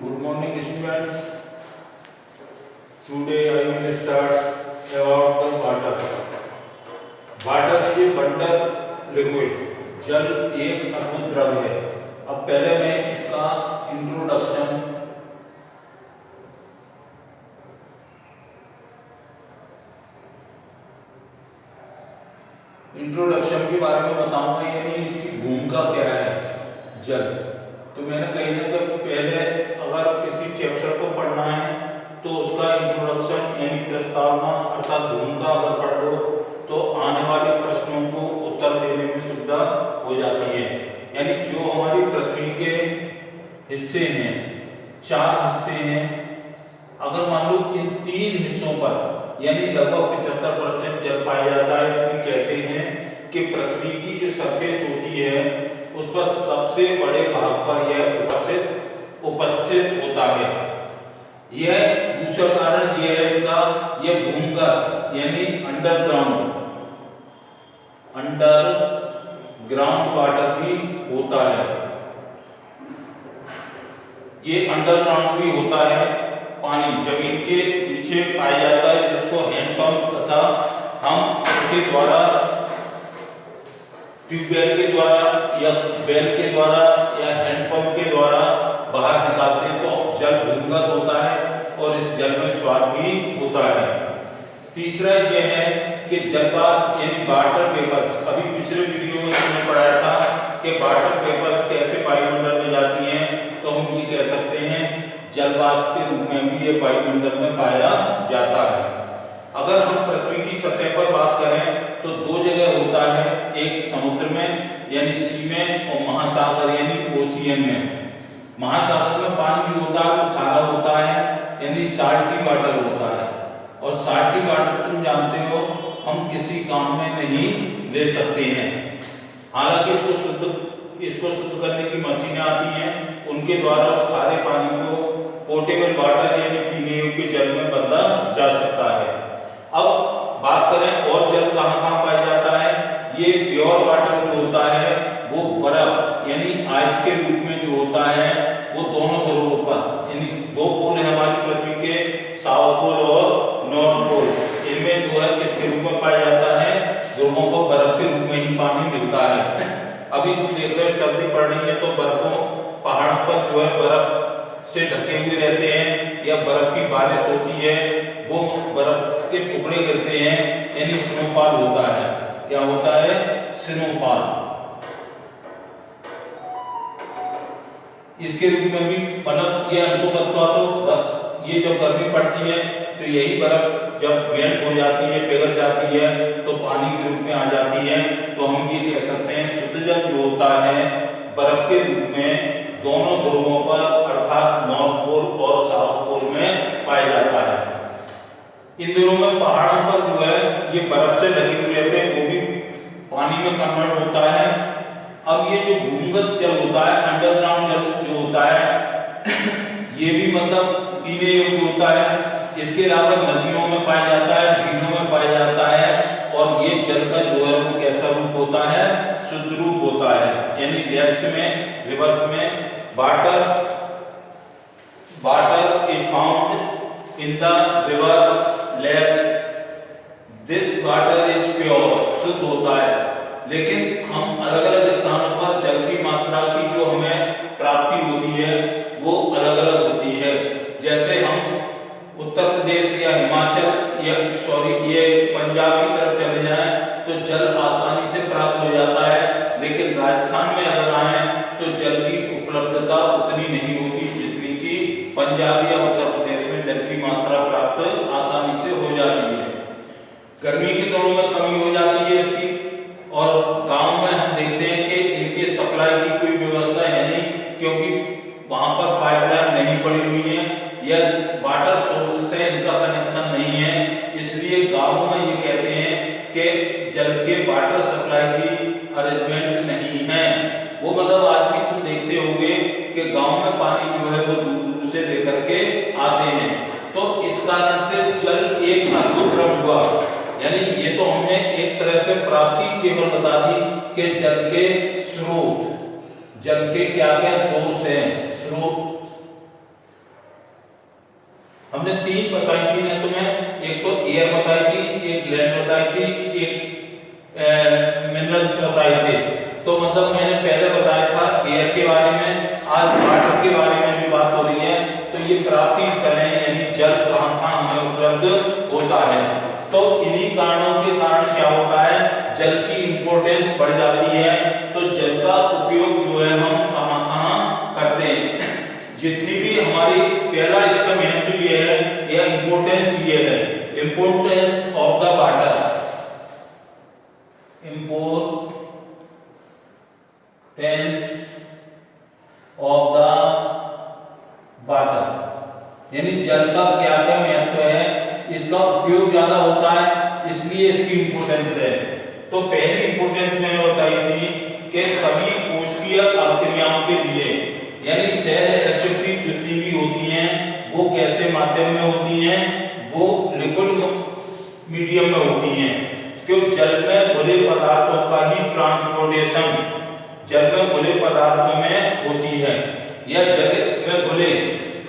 Good morning, students. Today I will start about the water. Water is a bundle liquid. जल एक अद्भुत द्रव्य है. अब पहले मैं इसका इंट्रोडक्शन के बारे में बताऊंगा, यानी इसकी भूमिका क्या है जल. तो मैंने कही ना कि पहले अगर किसी चैप्टर को पढ़ना है तो उसका इंट्रोडक्शन यानी प्रस्तावना अर्थात भूमिका अगर पढ़ लो तो आने वाले प्रश्नों को उत्तर देने में सुविधा हो जाती है. यानी जो हमारी पृथ्वी के हिस्से हैं, 4 हिस्से हैं, अगर मान लो इन 3 हिस्सों पर यानी लगभग 75% जल पाया जाता है. इसलिए कहते हैं कि पृथ्वी की जो सरफेस होती है उस पर सबसे बड़े भाग पर यह उपस्थित होता है. यह दूसरा कारण यह है इसका, यह भूमिगत यानी अंडरग्राउंड वाटर भी होता है. ये अंडरग्राउंड भी होता है, पानी जमीन के नीचे पाया जाता है, जिसको हैंडपंप तथा हम उसके द्वारा ट्यूबवेल के द्वारा या वेल के द्वारा या हैंडपंप के द्वारा बाहर निकालते हैं. तो जल भूमिगत होता है और इस जल में स्वाद भी होता है. तीसरा यह है कि जलवाष्प यानी वाटर वेपर्स. अभी पिछले वीडियो में हमने पढ़ाया था कि वाटर वेपर्स कैसे वायुमंडल में जाती हैं. तो हम ये कह सकते हैं जलवाष्प के रूप में भी ये वायुमंडल में पाया जाता है. अगर हम पृथ्वी की सतह पर बात करें तो 2 जगह होता है, एक समुद्र में यानी सी में और महासागर यानी ओशियन में. महासागर में पानी जो होता है वो खारा होता है यानी साल्टी वाटर होता है. और साल्टी वाटर तुम जानते हो हम किसी काम में नहीं ले सकते हैं. हालांकि इसको शुद्ध करने की मशीनें आती हैं, उनके द्वारा उस खारे पानी को पोर्टेबल वाटर यानी पीने योग्य जल में बदला जा सकता है. अब बात करें और जल कहाँ पाया जाता है. ये प्योर वाटर जो होता है वो बर्फ यानी आइस के रूप में जो होता है वो दोनों ध्रुवों पर यानी 2 पोल है हमारी पृथ्वी के, साउथ पोल और नॉर्थ पोल. इनमें जो है किसके रूप में पाया जाता है, ध्रुवों पर बर्फ के रूप में ही पानी मिलता है. अभी तुम देख रहे हो सर्दी पड़ रही है तो बर्फों पहाड़ों पर जो है बर्फ से ढके हुए रहते हैं या बर्फ की बारिश होती है, वो बर्फ के टुकड़े गिरते हैं यानी स्नोफॉल होता है. क्या होता है, स्नोफॉल. इसके रूप में भी मतलब ये अंतोगत्वा तो ये जब गर्मी पड़ती है तो यही बर्फ जब मेल्ट हो जाती है, पिघल जाती है तो पानी के रूप में आ जाती है. तो हम ये कह सकते हैं शुद्ध जल जो होता है बर्फ के रूप में दोनों ध्रुवों पर अर्थात नॉर्थ पोल और साउथ पोल में पाया जाता है. इन दिनों में पहाड़ों पर जो है ये बर्फ से ढके हुए रहते हैं, वो भी पानी में कन्वर्ट होता है. अब ये जो भूमिगत जल होता है, अंडरग्राउंड जल जो होता है ये भी मतलब पीने योग्य होता है. इसके अलावा नदियों में पाया जाता है, झीलों में पाया जाता है. और ये जल का जो है वो कैसा रूप होता है, शुद्ध रूप होता है. यानी लेक्स में, रिवर्स में water is found in the river lakes. This water is pure, शुद्ध होता है. लेकिन हम अलग अलग स्थानों पर जल की मात्रा की जो हमें प्राप्ति होती है वो अलग अलग होती है. जैसे हम उत्तर प्रदेश या हिमाचल ये पंजाब की तरफ चले जाएं तो जल आसानी से प्राप्त हो जाता है. लेकिन राजस्थान में अगर आए तो जल की उपलब्धता उतनी नहीं होती जितनी कि पंजाब या उत्तर प्रदेश में जल की मात्रा प्राप्त आसानी से हो जाती है. गर्मी के दिनों में कमी हो जाती है इसकी. और गांव में हम देखते हैं कि इनके सप्लाई की कोई व्यवस्था है नहीं, क्योंकि वहां पर पाइपलाइन नहीं पड़ी हुई है या वाटर सोर्स से इनका कनेक्शन नहीं है. इसलिए गांवों में ये कहते हैं कि जल के वाटर सप्लाई की अरेंजमेंट नहीं है. वो मतलब आज भी तुम देखते होगे कि गांव में पानी जो है वो दूर दूर से लेकर के आते हैं. तो इस कारण से जल एक अद्भुत द्रव्य हुआ. यानी ये तो हमने एक तरह से प्राप्ति केवल बता दी कि जल के स्रोत, जल के क्या क्या सोर्स हैं, स्रोत हमने तीन बताई थी ना तुम्हें, एक तो एयर बताई थी, एक लैंड बताई थी, एक मिनरल्स बताए थे। तो मतलब मैंने पहले बताया था एयर के बारे में, आज वाटर के बारे में भी बात हो रही है। तो ये प्राप्ति स्थल है, यानी जल कहाँ हमें उपलब्ध होता है। तो इन्हीं कारणों के कारण क्या होता है, जल की इंपॉर्टेंस बढ़ जाती है। तो जल का उपयोग जो है हम कहाँ करते हैं, जितनी भी हमारी पहला इसका महत्व ये है या इंपॉर्टेंस ये है, importance of the water, importance of the water, यानी जल का क्या क्या महत्व है, इसका उपयोग ज्यादा होता है, इसलिए इसकी इंपॉर्टेंस है। तो पहली इंपॉर्टेंस मैंने बताई थी कि सभी कोशिकीय अभिक्रियाओं के लिए, यानी सेल एक्टिविटी जितनी भी होती हैं वो कैसे माध्यम में होती हैं, वो लिक्विड मीडियम में होती हैं। क्यों, जल में घुले पदार्थों का ही ट्रांसपोर्टेशन जल में घुले पदार्थों में होती है, या जल में घुले,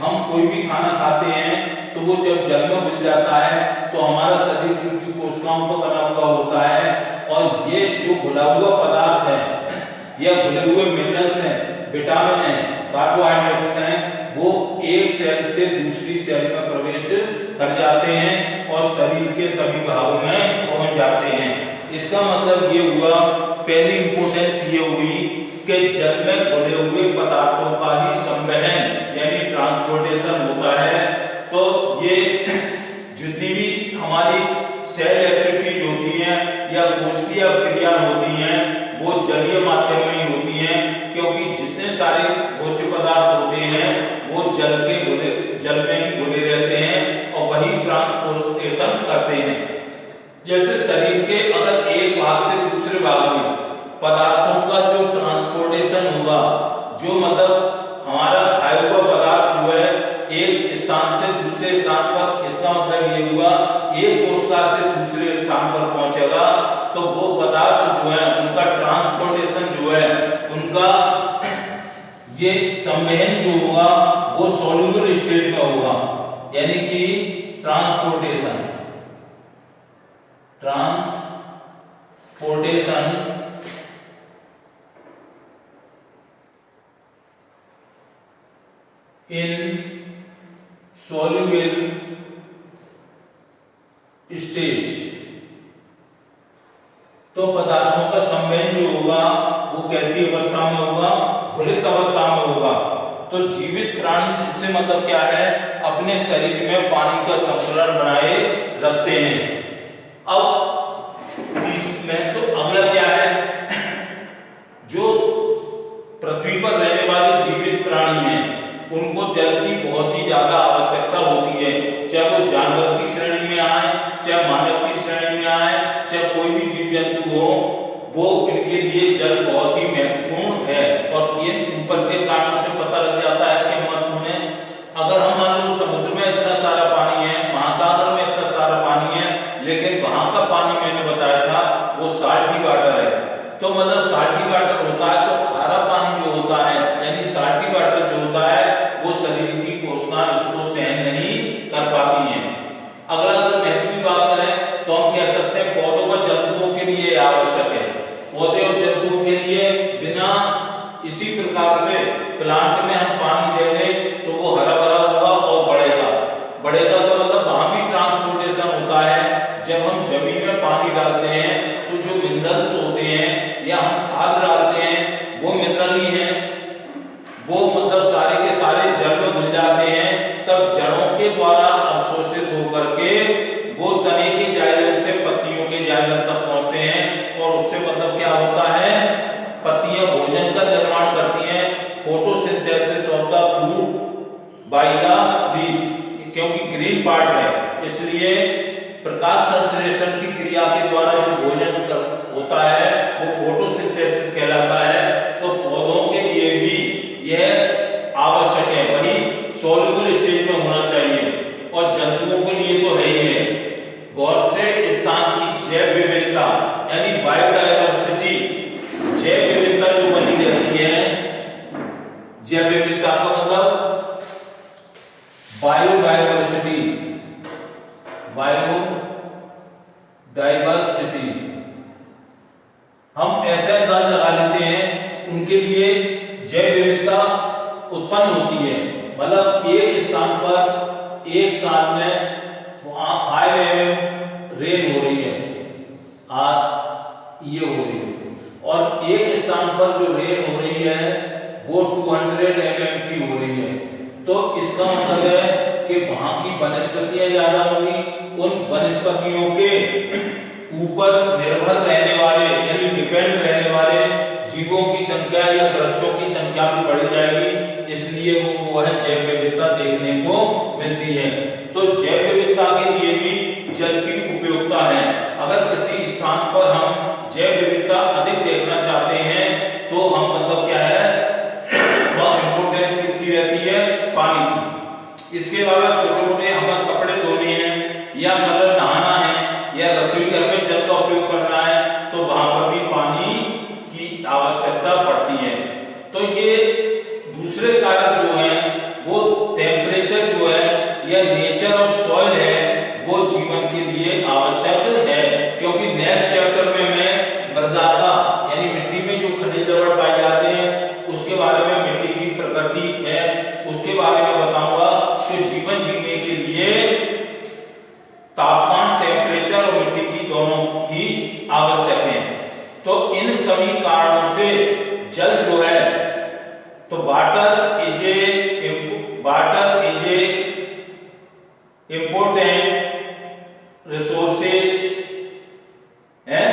हम कोई भी खाना खाते हैं तो वो जब जल में घुल जाता है तो हमारा शरीर छोटी कोशिकाओं का बना हुआ होता है, और ये जो घुला हुआ पदार्थ है या घुले हुए मिनरल्स हैं, विटामिन है, कार्बोहाइड्रेट्स हैं, वो एक सेल से दूसरी सेल में प्रवेश कर जाते हैं और शरीर के सभी भागों में पहुंच जाते हैं। इसका मतलब ये हुआ, पहली इंपॉर्टेंस ये हुई कि जल में घुले हुए पदार्थों का ही संवहन यानी ट्रांसपोर्टेशन होता है। तो ये जितनी भी हमारी सेल एक्टिविटीज होती हैं या कोशिकीय अभिक्रियाएं होती हैं वो जलीय माध्यम में ही होती हैं, क्योंकि जितने सारे भोज्य पदार्थ होते हैं वो जल में ही घुले रहते हैं और वही ट्रांसपोर्टेशन करते हैं। जैसे शरीर के अगर एक भाग से दूसरे भाग में पदार्थों का जो ट्रांसपोर्टेशन होगा, जो मतलब हमारा खाया हुआ पदार्थ जो है एक स्थान से दूसरे स्थान पर, इसका मतलब ये हुआ एक कोशिका से दूसरे स्थान पर पहुंचेगा, तो वो पदार्थ जो है उनका ट्रांसपोर्टेशन जो है, उनका ये संवहन जो होगा वो सॉल्युबल स्टेट में होगा, यानी कि ट्रांसपोर्टेशन इन soluble स्टेज। तो पदार्थों का संवहन जो होगा वो कैसी अवस्था में होगा, घुलित अवस्था में होगा। तो जीवित प्राणी जिससे मतलब क्या है, अपने शरीर में पानी का संतुलन बनाए रखते हैं। अब इसमें तो अगला क्या है, जो पृथ्वी पर रहने वाले जीवित प्राणी हैं उनको जल की बहुत ही ज्यादा आवश्यकता होती है, चाहे वो जानवर की श्रेणी में आए, चाहे मानव की श्रेणी में आए, चाहे कोई भी जीव जंतु हो, वो इनके लिए जल बहुत ही महत्वपूर्ण है। और ये ऊपर के कारणों से पता लग जाता है कि महत्वपूर्ण है। अगर हम मान लो समुद्र में इतना सारा पानी है, महासागर में इतना सारा पानी है, लेकिन वहां का पानी मैंने बताया था वो साल्टी वाटर है। तो मतलब साल्टी वाटर होता है, तो खारा पानी जो होता है यानी साल्टी वाटर जो होता है वो शरीर की कोशिकाएं उसको सहन नहीं कर पाती हैं। अगर महत्व की बात करें तो हम कह सकते हैं पौधों व जंतुओं के लिए आवश्यक है। पौधे और जंतुओं के लिए बिना इसी प्रकार से प्लांट में हम पानी देंगे तो वो हरा भरा होगा और बढ़ेगा तो मतलब वहां भी ट्रांसपोर्टेशन होता है। जब हम जमीन में पानी डालते हैं तो जो मिनरल्स होते हैं या हम खाद डालते हैं वो मिनरल ही हैं, वो मतलब सारे के सारे जल में घुल जाते हैं। तब जड़ों के द्वारा अवशोषित होकर के वो तने के जाइलम से पत्तियों के जाइलम तक पहुंचते हैं और उससे मतलब क्या होता है, पत्तियां भोजन का निर्माण करती हैं, photosynthesis of the fruit by the leaves, क्योंकि ग्रीन पार्ट है इसलिए प्रकाश संश्लेषण की क्रिया के द्वारा जो भोजन होता है वो फोटोसिंथेसिस कहलाता है। तो पौधों के लिए भी यह आवश्यक है, वही सॉल्युबल स्टेज में होना चाहिए, और जंतुओं के लिए तो है हम ऐसे अंदाज लगा लेते हैं उनके लिए जैव विविधता उत्पन्न होती है। मतलब एक स्थान पर एक साल में 5 mm रेन हो रही है, ये हो रही है, और एक स्थान पर जो रेन हो रही है वो 200 mm की हो रही है। तो इसका मतलब है कि वहां की वनस्पतियां ज्यादा होंगी, उन वनस्पतियों के ऊपर निर्भर रहने वाले यानी डिपेंड रहने वाले जीवों की संख्या या वृक्षों की संख्या भी बढ़ जाएगी, इसलिए वो है जैव विविधता देखने को मिलती है। तो जैव विविधता के लिए भी जल की उपयोगिता है। अगर किसी स्थान पर हम जैव विविधता अधिक देखना चाहते हैं तो हम मतलब क्या है वह इंपोर्टेंस किसकी रहती है, पानी की। इसके अलावा छोटे मोटे हमें कपड़े धोने हैं या मतलब नहाना है या रसोई घर में जल का उपयोग करना है तो वहां पर भी पानी की आवश्यकता पड़ती है। तो ये दूसरे कारक जो है वो टेम्परेचर जो है या नेचर ऑफ सॉइल है वो जीवन के लिए आवश्यक है, क्योंकि नेक्स्ट चैप्टर में मैं मृदा का यानी मिट्टी में जो खनिज लवण पाए जाते हैं उसके बारे में, मिट्टी की प्रकृति है उसके बारे में बताऊंगा कि जीवन जीने के लिए तापमान, टेम्परेचर और मिट्टी की दोनों ही आवश्यक है। तो इन सभी कारणों से जल जो है तो water is a important resources है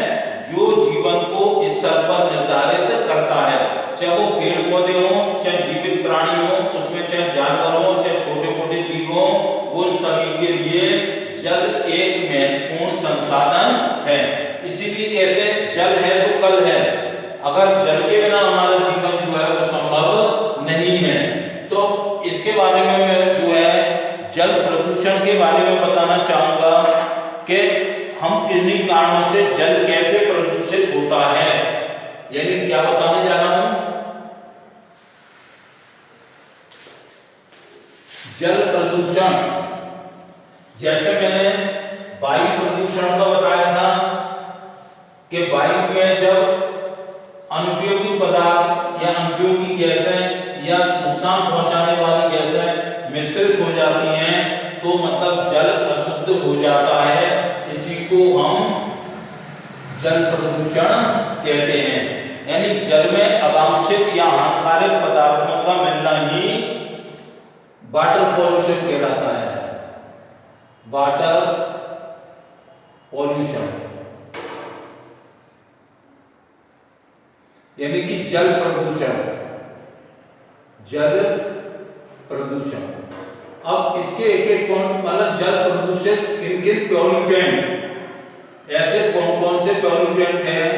जो जीवन को स्तर पर निर्धारित करता है, चाहे वो पेड़ पौधे हो, चाहे जीवित प्राणी हो, उसमें चाहे जानवर हो, चाहे छोटे मोटे जीव हो, उन सभी के लिए जल एक महत्वपूर्ण संसाधन है। इसीलिए कहते हैं जल है तो कल है, अगर जल के बिना हमारा जीवन जो है वो संभव नहीं है। तो इसके बारे में मैं जो है जल प्रदूषण के बारे में बताना चाहूंगा कि हम किन्हीं कारणों से जल कैसे प्रदूषित होता है, यानी क्या बताने जा रहा हूं। जल प्रदूषण, जैसे मैंने वायु प्रदूषण का बताया था कि वायु में जब अनुपयोगी पदार्थ या अनुपयोगी गैसें या नुकसान पहुंचाने वाली गैसें मिश्रित हो जाती हैं तो मतलब जल अशुद्ध हो जाता है, इसी को हम जल प्रदूषण कहते हैं। यानी जल में अवांछित या हानिकारक पदार्थों का मिलना ही वाटर पॉल्यूशन कहलाता है। वाटर पॉल्यूशन यानी कि जल प्रदूषण, जल प्रदूषण। अब इसके एक एक पॉइंट मतलब जल प्रदूषित किन किन पॉल्यूटेंट, ऐसे कौन कौन से पॉल्यूटेंट हैं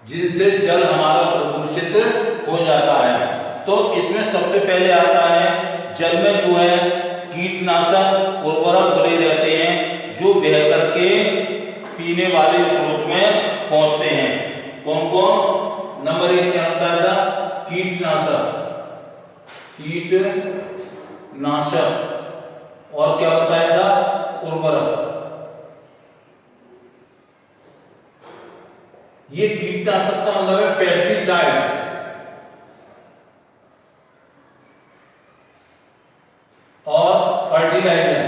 जिनसे जल हमारा प्रदूषित हो जाता है। तो इसमें सबसे पहले आता है जल में जो है कीटनाशक उर्वरक भरे रहते हैं जो बह करके पीने वाले स्रोत में पहुंचते हैं। कौन कौन? नंबर 1 क्या होता था? कीटनाशक, और क्या बताया था? उर्वरक। ये कीटनाशक का मतलब है पेस्टिसाइड्स, और फर्टिलाइजर।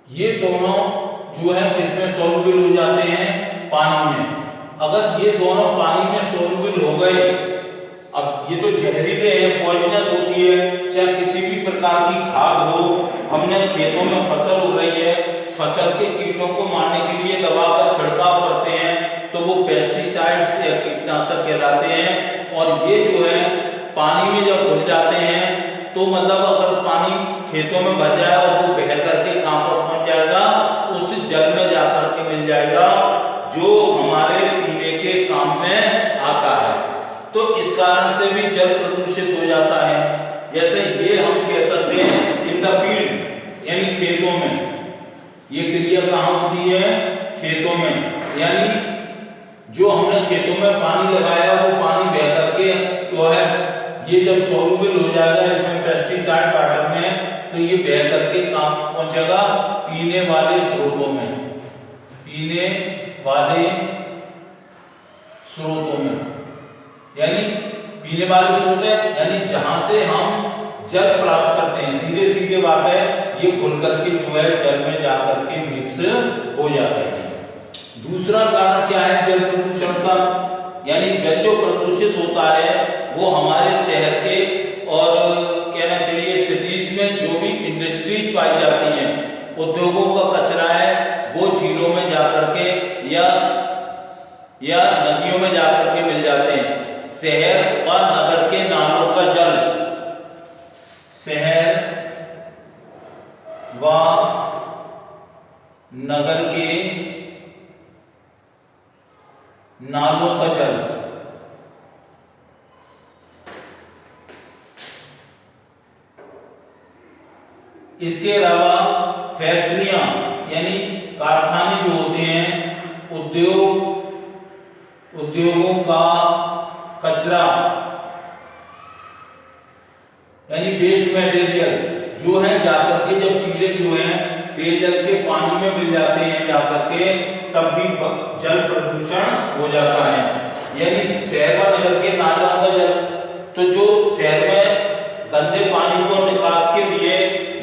ये दोनों जो है किसमें सोलुबल हो जाते हैं? पानी में। अगर ये दोनों पानी में सोलुबल हो गए, अब ये तो जहरीले हैं, पॉइजनस होती है, चाहे किसी भी प्रकार की खाद हो, हमने खेतों में फसल उग रही है, फसल के कीटों को मारने के लिए दवा का छिड़काव करते हैं तो वो पेस्टिसाइड्स या कीटनाशक कहलाते हैं। और ये जो है पानी में जब घुल जाते हैं तो मतलब अगर पानी खेतों में भर जाए और वो बह करके कहां पर पहुंच जाएगा? उस जल में जाकर के मिल जाएगा जो हमारे पीने के काम में आता है। तो इस कारण से भी जल प्रदूषित हो जाता है। जैसे ये हम कह सकते हैं इन द फील्ड यानी खेतों में, ये क्रिया कहाँ होती है? खेतों में। यानी जो हमने खेतों में पानी लगाया वो पानी बह करके जो है ये जब सोलुबल हो जाएगा इसमें पेस्टिसाइड वाटर में, तो ये बह करके कहाँ पहुंचेगा? पीने वाले स्रोतों में, पीने वाले स्रोतों में, यानी पीने वाले स्रोत है यानी जहां से हम जल प्राप्त करते हैं। सीधे सीधे बात है, ये घुल करके जो है जल में जाकर के मिक्स हो जाते हैं। दूसरा कारण क्या है जल प्रदूषण का? यानी जल जो प्रदूषित होता है वो हमारे शहर के और कहना चाहिए सिटीज में जो भी इंडस्ट्रीज पाई जाती हैं, उद्योगों का कचरा है, वो झीलों में जाकर के या नदियों में जाकर के मिल जाते हैं। शहर व नगर के नालों का जल, शहर व नगर के नालों का जल इसके अलावा फैक्ट्रियां यानी कारखाने जो होते हैं, उद्योगों का कचरा यानी वेस्ट मटेरियल जो है जाकर के जब सीधे जो है पेयजल के पानी में मिल जाते हैं जाकर के, तब भी जल प्रदूषण हो जाता है। यानी शहर व नगर के नालों का जल, तो जो शहर में गंदे पानी को निकास के लिए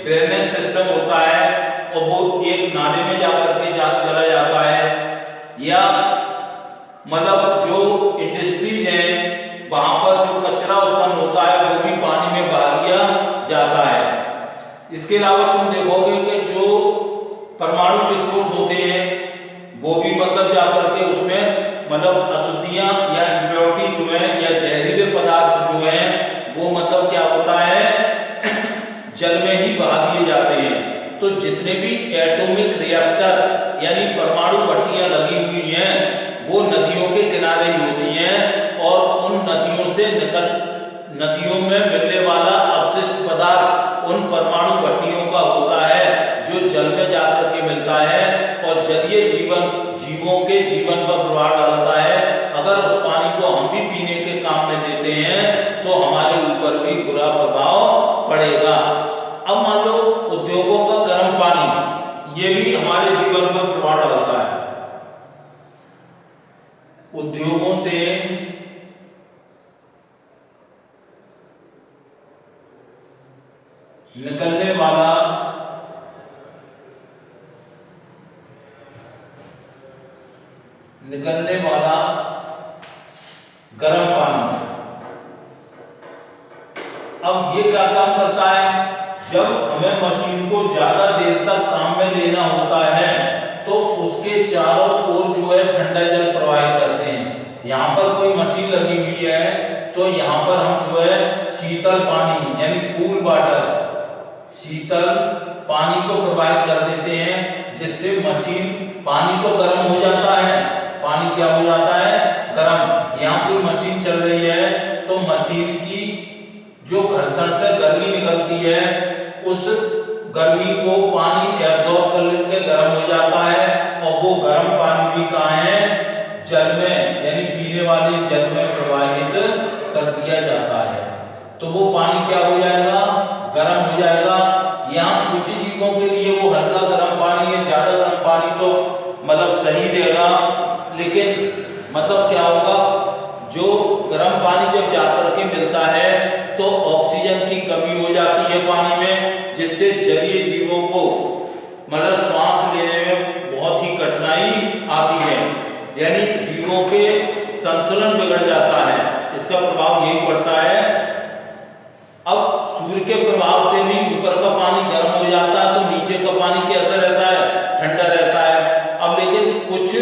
ड्रेनेज सिस्टम होता है और वो एक नाले में जाकर के चला जाता है, या मतलब जो इंडस्ट्रीज है वहां पर जो कचरा उत्पन्न होता है वो भी पानी में बहा दिया जाता है। इसके अलावा तुम देखोगे कि जो परमाणु विस्फोट होते हैं वो भी मतलब जाकर के उसमें मतलब अशुद्धियां या इम्प्योरिटी जो है या जहरीले पदार्थ जो है वो मतलब क्या होता है जल में ही बहा दिए जाते हैं। तो जितने भी एटॉमिक रिएक्टर यानी परमाणु भट्टियां लगी हुई हैं वो नदियों के किनारे ही होती हैं और उन नदियों में मिलने वाला अवशिष्ट पदार्थ उन परमाणु भट्टियों का होता है जो जल में जाकर के मिलता है और जलीय जीवों के जीवन पर प्रभाव डालता है। अगर उस पानी को हम भी पीने के काम में लेते हैं तो हमारे ऊपर भी बुरा प्रभाव पड़ेगा। अब मान लो उद्योगों का गर्म पानी, ये भी हमारे जीवन पर प्रभाव डालता है। उद्योगों से निकलने वाला गर्म पानी, अब ये क्या काम करता है? जब हमें मशीन को ज्यादा देर तक काम में लेना होता है तो उसके चारों ओर जो है ठंडा जल प्रवाहित करते हैं। यहाँ पर कोई मशीन लगी हुई है तो यहाँ पर हम जो है शीतल पानी यानी कूल वाटर, शीतल पानी को प्रवाहित कर देते हैं जिससे मशीन पानी तो गर्म हो जाता है, पानी क्या हो जाता है गर्म। यहाँ कोई मशीन चल रही है तो मशीन की जो घर्षण से गर्मी निकलती है उस गर्मी को पानी एब्जॉर्ब कर लेके गर्म हो जाता है और वो गर्म पानी भी कहाँ है जल में यानी पीने वाले जल में प्रवाहित कर दिया जाता है। तो वो पानी क्या हो जाएगा गर्म हो जाएगा। यहाँ कुछ जीवों के लिए वो हल्का गर्म पानी है, ज्यादा गर्म पानी तो मतलब सही रहेगा, लेकिन मतलब क्या होगा जो गर्म पानी जब जाकर के मिलता है तो ऑक्सीजन की कमी हो जाती है पानी में, जिससे जलीय जीवों को मतलब श्वास लेने में बहुत ही कठिनाई आती है, यानी जीवों के संतुलन बिगड़ जाता है। इसका प्रभाव यही पड़ता है। अब सूर्य के प्रभाव से भी ऊपर का पानी गर्म हो जाता है तो नीचे का पानी कैसा रहता है ठंडा रहता है। अब लेकिन कुछ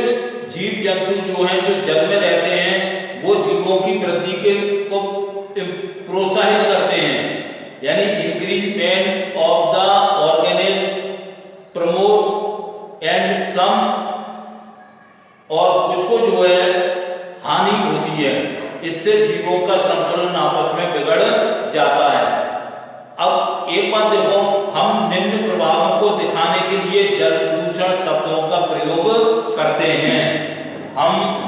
जीव जंतु जो हैं जो जल में रहते हैं वो जीवों की वृद्धि को प्रोत्साहित करते हैं, यानी increment of the organism promote and some, और कुछ को जो है हानि होती है, इससे जीवों का संतुलन आपस में बिगड़ जाता है। अब एक बात देखो, हम निम्न प्रभावों को दिखाने के लिए जल प्रदूषण शब्दों का प्रयोग करते हैं। हम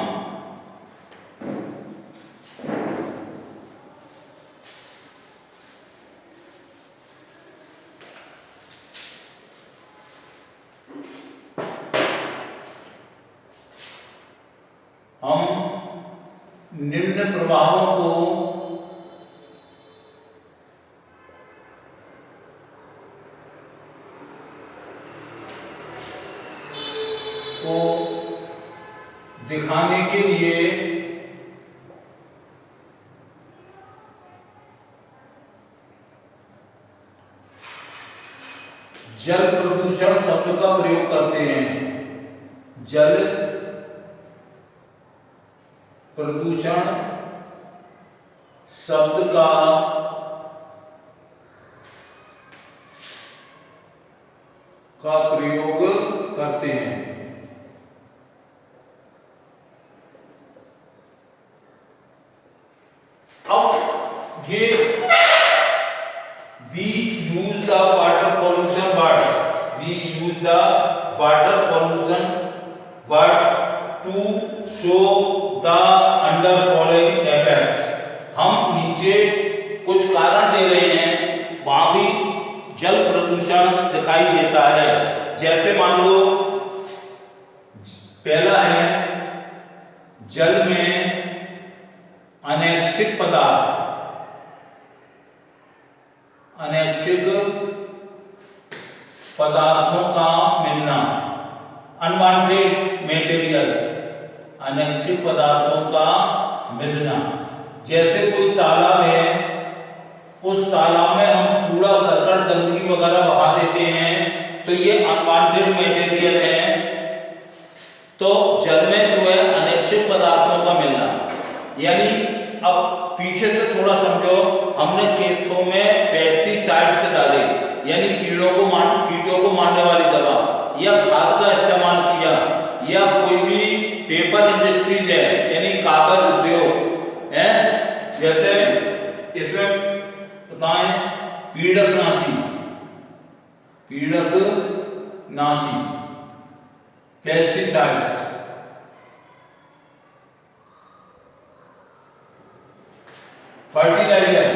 निम्न प्रभावों को दिखाने के लिए जल प्रदूषण शब्द का प्रयोग करते हैं। जल प्रदूषण शब्द का प्रयोग करते हैं। अब ये we use the water pollution words. We use the water pollution words to show the under following effects. हम नीचे कुछ कारण दे रहे हैं, वहां भी जल प्रदूषण दिखाई देता है। जैसे मान लो पहला है जल में अनैच्छिक पदार्थ, अनैच्छिक पदार्थों का मिलना, अनवांटेड मटेरियल्स, अनैच्छिक पदार्थों का मिलना। जैसे कोई तालाब है, उस तालाब में हम कूड़ा करकट गंदगी वगैरह बहा देते हैं, तो ये अनवांटेड मटेरियल है। तो जल में जो है अनैच्छिक पदार्थों का मिलना, यानी अब पीछे से थोड़ा समझो, हमने खेतों में पेस्टिसाइड्स डाले, यानी कीटों को मारने वाली दवा या खाद का इस्तेमाल किया, या कोई भी पेपर इंडस्ट्रीज है यानी कागज उद्योग है, जैसे इसमें बताएं पीड़कनाशी पेस्टिसाइड्स, फर्टिलाइजर,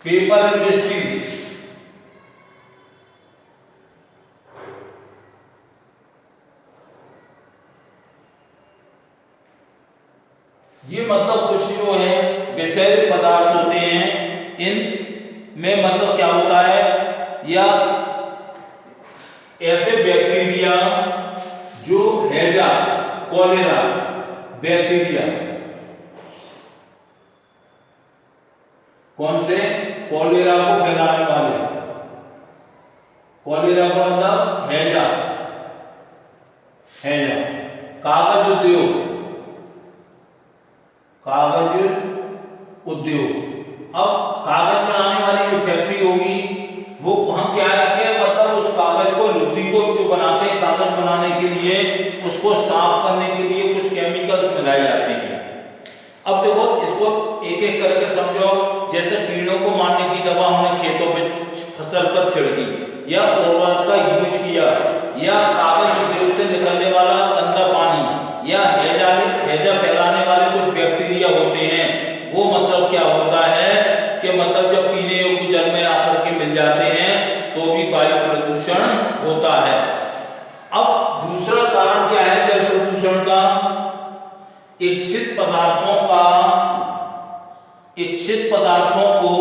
पेपर इंडस्ट्रीज, ये मतलब कुछ जो है विषैले पदार्थ होते हैं। इन में मतलब क्या होता है, या ऐसे बैक्टीरिया जो हैजा, कॉलेरा बैक्टीरिया, कौन से, कॉलेरा को फैलाने वाले, कॉलेरा का मतलब हैजा, कागज उद्योग, अब कागज बनाने वाली जो फैक्ट्री होगी, वो हम क्या रखें, मतलब उस कागज को, लुगदी को जो बनाते हैं कागज बनाने के लिए, उसको साफ करने के लिए कुछ केमिकल्स मिलाए जाते हैं। अब देखो इसको एक एक करके समझो। जैसे कीड़ों को मारने की दवा हमने खेतों में फसल पर छिड़की, या उर्वरक का यूज किया, या कागज उद्योग से निकलने वाला गंदा पानी, या हैजा फैलाने वाले कुछ बैक्टीरिया होते हैं, वो मतलब क्या होता है कि मतलब जब पीने योग्य जल में आकर के मिल जाते हैं तो भी वायु प्रदूषण होता है। अब दूसरा कारण क्या है जल प्रदूषण का, इच्छित पदार्थों को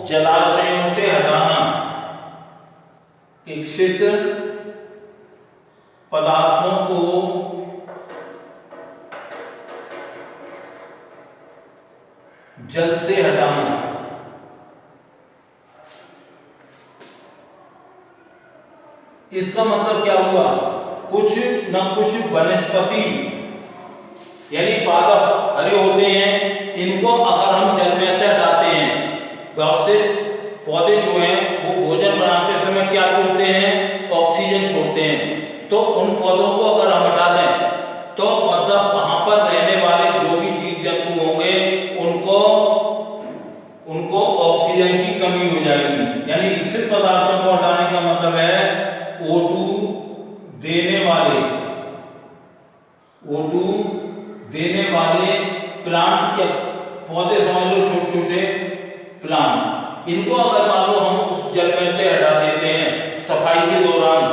जलाशयों से हटाना, इच्छित पदार्थों को जल से हटाना। इसका मतलब क्या हुआ, कुछ न कुछ वनस्पति यानी पादप हरे होते हैं, इनको अगर हम जल में से हटाते हैं, बहुत से पौधे जो हैं वो भोजन बनाते समय क्या छोड़ते हैं, ऑक्सीजन छोड़ते हैं। तो उन पौधों को अगर हम हटा दें तो मतलब वहां पर रहने वाले जो भी जीव जंतु होंगे उनको ऑक्सीजन की कमी हो जाएगी। यानी इच्छित पदार्थों को हटाने का मतलब है O2 देने वाले प्लांट या पौधे समझ लो, छोटे छोटे प्लांट, इनको अगर मान लो हम उस जल में से हटा देते हैं सफाई के दौरान,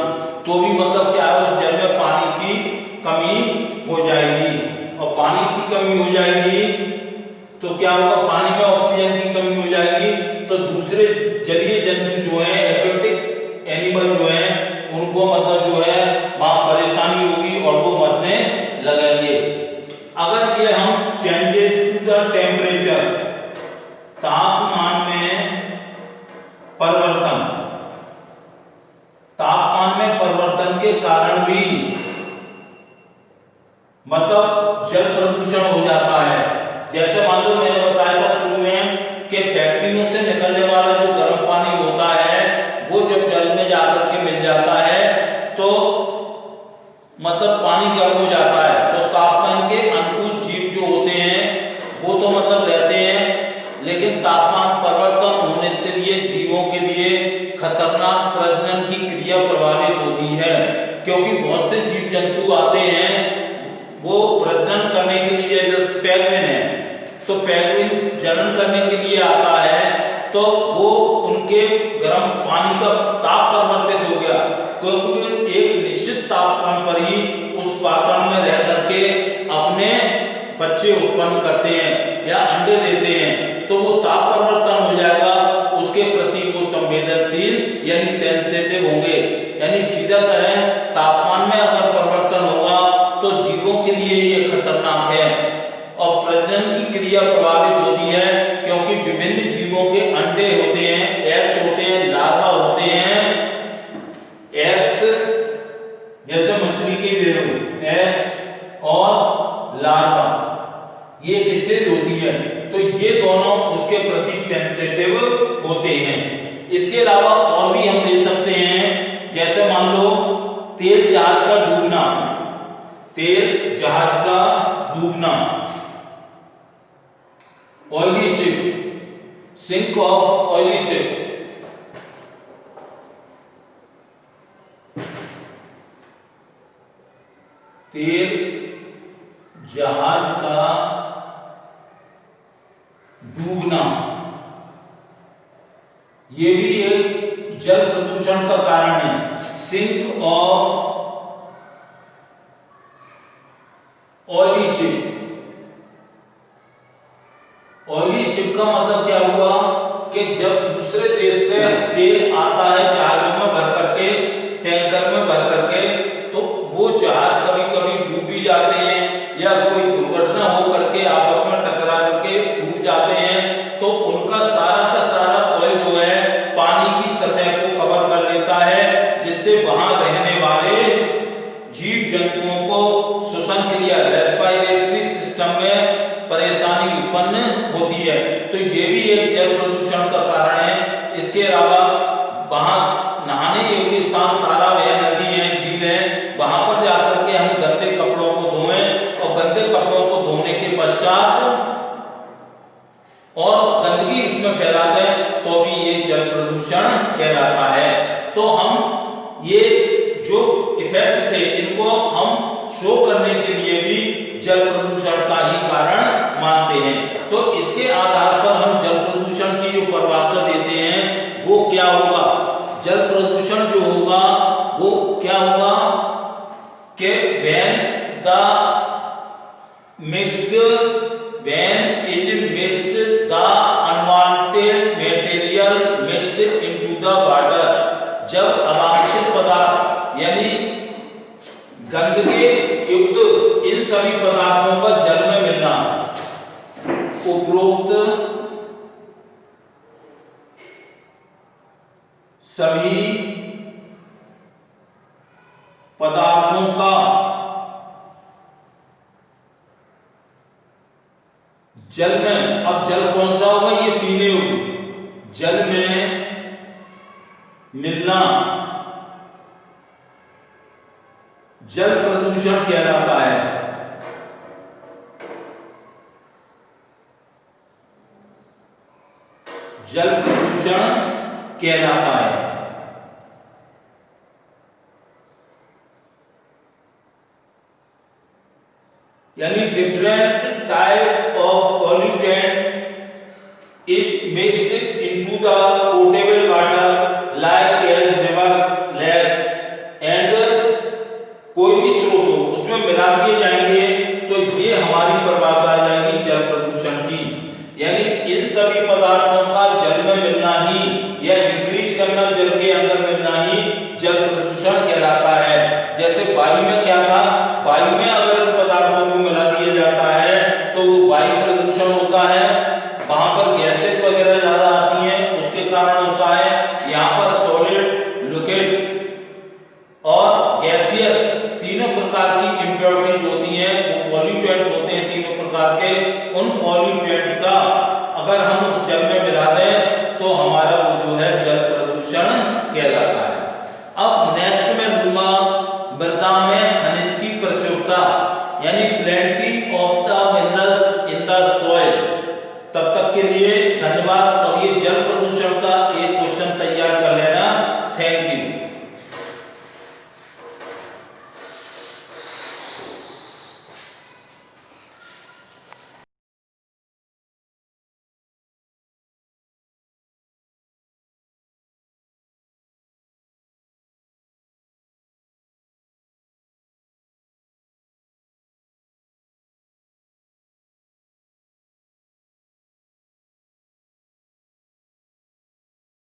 तो क्या होगा, पानी में ऑक्सीजन की कमी हो जाएगी, तो दूसरे जलीय जंतु जो हैं, एक्वेटिक एनिमल जो हैं, उनको मतलब जो है वहां परेशानी होगी और वो मरने लगेंगे। अगर ये हम चेंजेस टू द टेम्परेचर, तापमान में परिवर्तन, तापमान में परिवर्तन के कारण भी मतलब जल प्रदूषण हो जाता है। जैसे मान लो मैंने बताया था शुरू में कि फैक्ट्रियों से निकलने वाला जो गर्म पानी होता है वो जब जल में जाकर के मिल जाता है तो मतलब पानी गर्म हो जाता है, तो तापमान के अनुकूल जीव जो होते हैं वो तो मतलब रहते हैं, लेकिन तापमान परिवर्तन होने से लिए जीवों के लिए खतरनाक प्रजनन की क्रिया प्रभावित होती है, क्योंकि बहुत से जीव जंतु आते हैं वो प्रजनन करने के लिए, जैसे पेंगुइन है तो पेंगुइन जनन करने के लिए आता है, तो वो उनके गर्म पानी का ताप परिवर्तित हो गया, क्योंकि एक निश्चित तापमान पर ही उस वातावरण में रह करके अपने बच्चे उत्पन्न करते हैं या अंडे देते हैं, तो वो ताप परिवर्तन हो जाएगा, उसके प्रति वो संवेदनशील यानी सेंसिटिव होंगे। यानी सीधा कहें तापमान में अगर परिवर्तन होगा तो जीवों के लिए ये खतरनाक है और प्रजनन की क्रिया प्रभावित होती है, क्योंकि विभिन्न जीवों के अंडे होते हैं, एग्स होते हैं, लार्वा होते हैं। एग्स जैसे मछली के रेणु, एग्स और लार्वा, ये एक स्टेज होती है, तो ये दोनों उसके प्रति सेंसिटिव होते हैं। इसके अलावा और भी हम ले सकते हैं, जैसे मान लो तेल जहाज का डूबना, तेल जहाज का डूबना, oily ship, sink of oily ship, तेल जहाज का डूबना, ये भी एक जल प्रदूषण का कारण है। Sink of oily ship, oily ship का मतलब क्या हुआ कि जब दूसरे देश से तेल आता है जहाजों में भर करके, टैंकर में भर करके, तो वो जहाज कभी कभी डूब भी जाते हैं या कोई दुर्घटना हो करके आपस में टकरा करके टूट जाते हैं, तो उनका सारा का सारा ऑयल जो है पानी की सतह को कवर कर लेता है, जिससे वहां रहने वाले जीव जंतुओं को श्वसन क्रिया, रेस्पिरेटरी सिस्टम में परेशानी उत्पन्न होती है, तो ये भी एक जल प्रदूषण का कारण है। इसके अलावा वहां नहाने योग्य स्थान, तालाब है, नदी है, झील है, वहां पर जाकर के हम गंदे कपड़ों को धोएं और गंदे कपड़ों को धोने के पश्चात और गंदगी उसमें फैला दें तो भी ये जल प्रदूषण कहलाता है। तो हम ये जो इफेक्ट थे इनको हम शो करने के लिए भी जल प्रदूषण का ही कारण मानते हैं। तो इसके आधार पर हम जल प्रदूषण की जो परिभाषा देते हैं वो क्या होगा, जल प्रदूषण जो होगा वो क्या होगा कि when is mixed the unwanted material mixed into the water, जब अवांछित पदार्थ यानी गंदगी युक्त इन सभी पदार्थों का जल में मिलना, उपरोक्त सभी पदार्थों का जल में, अब जल कौन सा होगा, ये पीने योग्य जल में मिलना जल प्रदूषण कहलाता है। जल प्रदूषण कहलाता है। यानी different type of pollutant is mixed into the potable water like as rivers, lakes and कोई भी स्रोत हो उसमें मिला दिए जाएंगे, तो ये हमारी परिभाषा आ जाएगी जल प्रदूषण की। मिलना ही